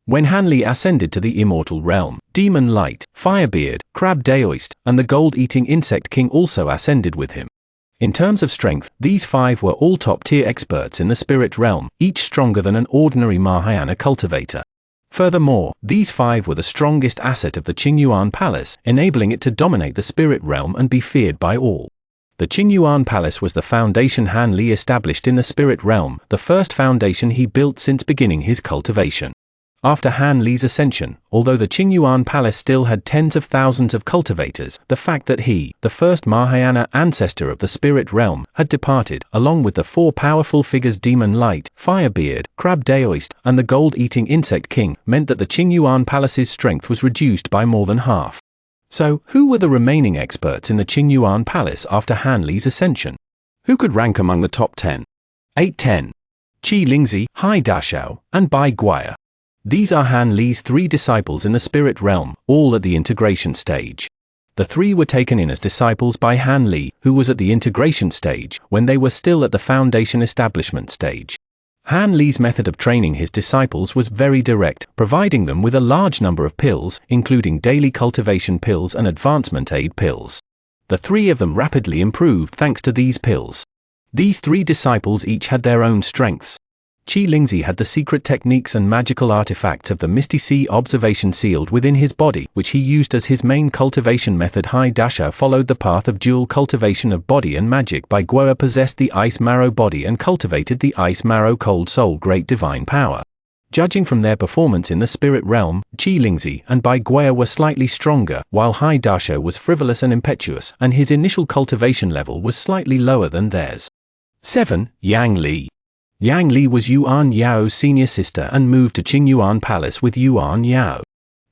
When Han Li ascended to the immortal realm, Demon Light, Firebeard, Crab Daoist, and the gold-eating insect king also ascended with him. In terms of strength, these 5 were all top-tier experts in the spirit realm, each stronger than an ordinary Mahayana cultivator. Furthermore, these 5 were the strongest asset of the Qingyuan Palace, enabling it to dominate the spirit realm and be feared by all. The Qingyuan Palace was the foundation Han Li established in the spirit realm, the first foundation he built since beginning his cultivation. After Han Li's ascension, although the Qingyuan Palace still had tens of thousands of cultivators, the fact that he, the first Mahayana ancestor of the spirit realm, had departed, along with the 4 powerful figures Demon Light, Firebeard, Crab Daoist, and the gold-eating insect king, meant that the Qingyuan Palace's strength was reduced by more than half. So, who were the remaining experts in the Qingyuan Palace after Han Li's ascension? Who could rank among the top 10? 8-10. Qi Lingzi, Hai Dashao, and Bai Guaya. These are Han Li's 3 disciples in the spirit realm, all at the integration stage. The 3 were taken in as disciples by Han Li, who was at the integration stage, when they were still at the foundation establishment stage. Han Li's method of training his disciples was very direct, providing them with a large number of pills, including daily cultivation pills and advancement aid pills. The 3 of them rapidly improved thanks to these pills. These 3 disciples each had their own strengths. Qi Lingzi had the secret techniques and magical artifacts of the Misty Sea observation sealed within his body, which he used as his main cultivation method. Hai Dasha followed the path of dual cultivation of body and magic. Bai Guoya possessed the Ice Marrow body and cultivated the Ice Marrow Cold Soul Great Divine Power. Judging from their performance in the spirit realm, Qi Lingzi and Bai Guoya were slightly stronger, while Hai Dasha was frivolous and impetuous, and his initial cultivation level was slightly lower than theirs. 7. Yang Li. Yang Li was Yuan Yao's senior sister and moved to Qingyuan Palace with Yuan Yao.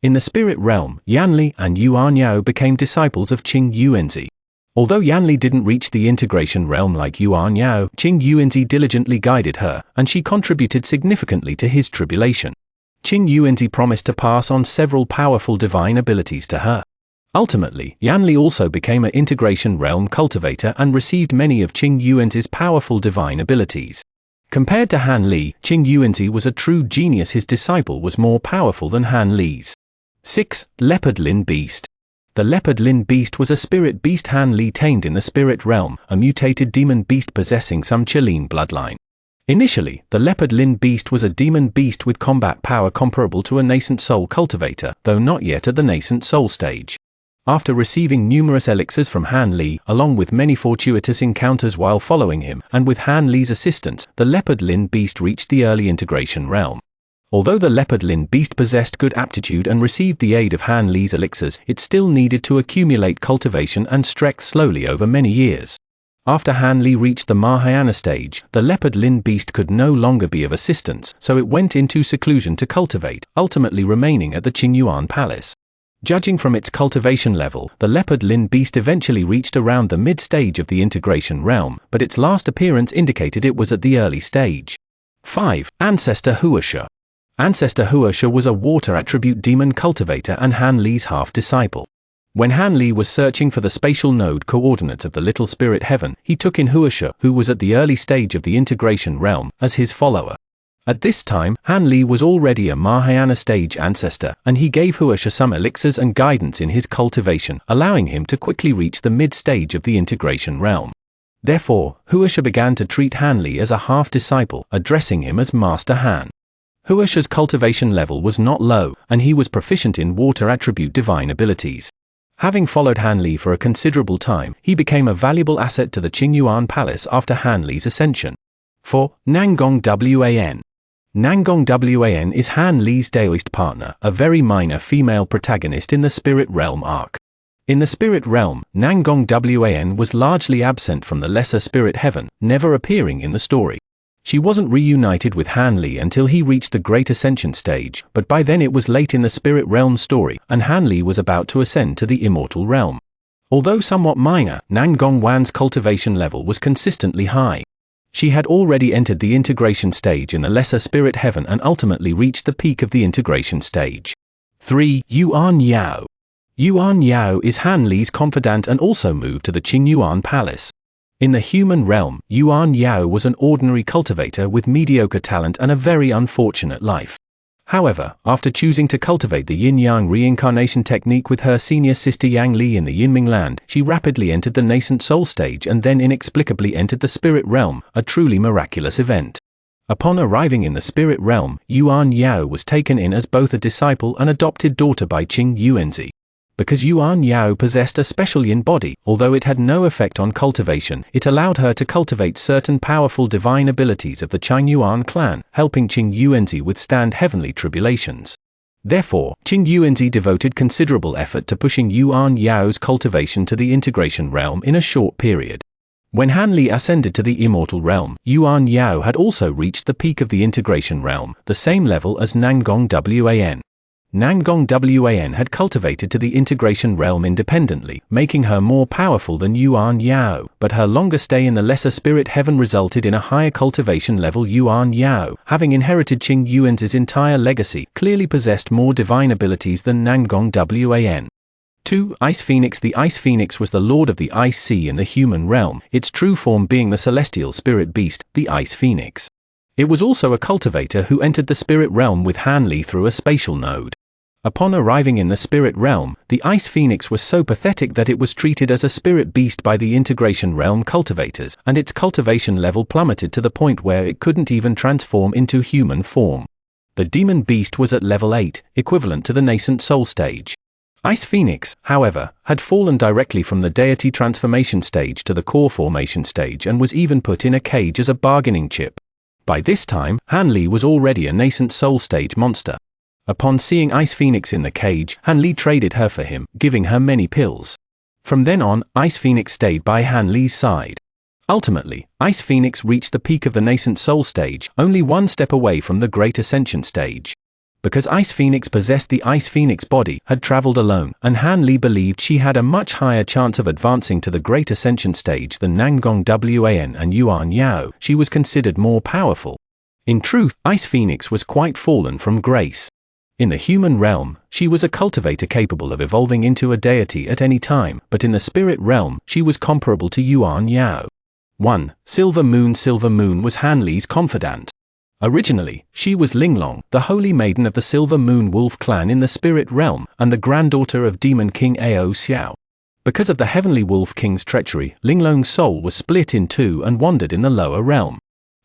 In the spirit realm, Yan Li and Yuan Yao became disciples of Qingyuan. Although Yan Li didn't reach the integration realm like Yuan Yao, Qingyuan diligently guided her, and she contributed significantly to his tribulation. Qingyuan promised to pass on several powerful divine abilities to her. Ultimately, Yan Li also became an integration realm cultivator and received many of Qingyuan's powerful divine abilities. Compared to Han Li, Qingyuan was a true genius. His disciple was more powerful than Han Li's. 6. Leopard Lin Beast. The Leopard Lin Beast was a spirit beast Han Li tamed in the spirit realm, a mutated demon beast possessing some Qilin bloodline. Initially, the Leopard Lin Beast was a demon beast with combat power comparable to a nascent soul cultivator, though not yet at the nascent soul stage. After receiving numerous elixirs from Han Li, along with many fortuitous encounters while following him, and with Han Li's assistance, the Leopard Lin Beast reached the early integration realm. Although the Leopard Lin Beast possessed good aptitude and received the aid of Han Li's elixirs, it still needed to accumulate cultivation and strength slowly over many years. After Han Li reached the Mahayana stage, the Leopard Lin Beast could no longer be of assistance, so it went into seclusion to cultivate, ultimately remaining at the Qingyuan Palace. Judging from its cultivation level, the Leopard Lin Beast eventually reached around the mid-stage of the integration realm, but its last appearance indicated it was at the early stage. 5. Ancestor Huisha. Ancestor Huisha was a water attribute demon cultivator and Han Li's half-disciple. When Han Li was searching for the spatial node coordinates of the Little Spirit Heaven, he took in Huisha, who was at the early stage of the integration realm, as his follower. At this time, Han Li was already a Mahayana stage ancestor, and he gave Huisha some elixirs and guidance in his cultivation, allowing him to quickly reach the mid-stage of the integration realm. Therefore, Huisha began to treat Han Li as a half-disciple, addressing him as Master Han. Huisha's cultivation level was not low, and he was proficient in water attribute divine abilities. Having followed Han Li for a considerable time, he became a valuable asset to the Qingyuan Palace after Han Li's ascension. 4. Nangong Wan. Nangong Wan is Han Li's Daoist partner, a very minor female protagonist in the Spirit Realm arc. In the Spirit Realm, Nangong Wan was largely absent from the Lesser Spirit Heaven, never appearing in the story. She wasn't reunited with Han Li until he reached the Great Ascension stage, but by then it was late in the Spirit Realm story, and Han Li was about to ascend to the Immortal Realm. Although somewhat minor, Nangong Wan's cultivation level was consistently high. She had already entered the integration stage in the Lesser Spirit Heaven and ultimately reached the peak of the integration stage. 3. Yuan Yao. Yuan Yao is Han Li's confidant and also moved to the Qingyuan Palace. In the human realm, Yuan Yao was an ordinary cultivator with mediocre talent and a very unfortunate life. However, after choosing to cultivate the yin-yang reincarnation technique with her senior sister Yang Li in the Yinming land, she rapidly entered the nascent soul stage and then inexplicably entered the spirit realm, a truly miraculous event. Upon arriving in the spirit realm, Yuan Yao was taken in as both a disciple and adopted daughter by Qingyuan. Because Yuan Yao possessed a special yin body, although it had no effect on cultivation, it allowed her to cultivate certain powerful divine abilities of the Qingyuan clan, helping Qingyuan withstand heavenly tribulations. Therefore, Qingyuan devoted considerable effort to pushing Yuan Yao's cultivation to the integration realm in a short period. When Han Li ascended to the immortal realm, Yuan Yao had also reached the peak of the integration realm, the same level as Nangong Wan. Nangong Wan had cultivated to the integration realm independently, making her more powerful than Yuan Yao, but her longer stay in the lesser spirit heaven resulted in a higher cultivation level. Yuan Yao, having inherited Qingyuan's entire legacy, clearly possessed more divine abilities than Nangong Wan. 2. Ice Phoenix. The Ice Phoenix was the lord of the Ice Sea in the human realm, its true form being the celestial spirit beast, the Ice Phoenix. It was also a cultivator who entered the spirit realm with Han Li through a spatial node. Upon arriving in the spirit realm, the Ice Phoenix was so pathetic that it was treated as a spirit beast by the integration realm cultivators, and its cultivation level plummeted to the point where it couldn't even transform into human form. The demon beast was at level 8, equivalent to the nascent soul stage. Ice Phoenix, however, had fallen directly from the deity transformation stage to the core formation stage and was even put in a cage as a bargaining chip. By this time, Han Li was already a nascent soul stage monster. Upon seeing Ice Phoenix in the cage, Han Li traded her for him, giving her many pills. From then on, Ice Phoenix stayed by Han Li's side. Ultimately, Ice Phoenix reached the peak of the nascent soul stage, only one step away from the great ascension stage. Because Ice Phoenix possessed the Ice Phoenix body, had traveled alone, and Han Li believed she had a much higher chance of advancing to the great ascension stage than Nangong Wan and Yuan Yao, she was considered more powerful. In truth, Ice Phoenix was quite fallen from grace. In the human realm, she was a cultivator capable of evolving into a deity at any time, but in the spirit realm, she was comparable to Yuan Yao. 1. Silver Moon was Han Li's confidant. Originally, she was Linglong, the holy maiden of the Silver Moon Wolf clan in the spirit realm, and the granddaughter of Demon King Ao Xiao. Because of the Heavenly Wolf King's treachery, Linglong's soul was split in two and wandered in the lower realm.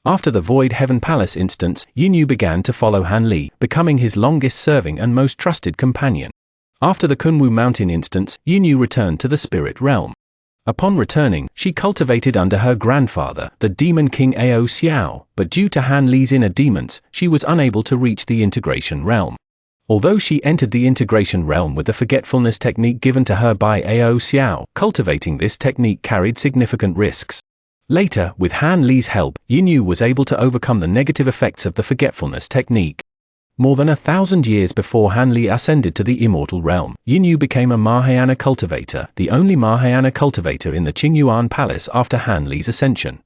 After the Void Heaven Palace instance, Yin Li began to follow Han Li, becoming his longest-serving and most trusted companion. After the Kunwu Mountain instance, Yin Li returned to the spirit realm. Upon returning, she cultivated under her grandfather, the Demon King Ao Xiao, but due to Han Li's inner demons, she was unable to reach the integration realm. Although she entered the integration realm with the forgetfulness technique given to her by Ao Xiao, cultivating this technique carried significant risks. Later, with Han Li's help, Yin Li was able to overcome the negative effects of the forgetfulness technique. More than 1,000 years before Han Li ascended to the immortal realm, Yin Li became a Mahayana cultivator, the only Mahayana cultivator in the Qingyuan Palace after Han Li's ascension.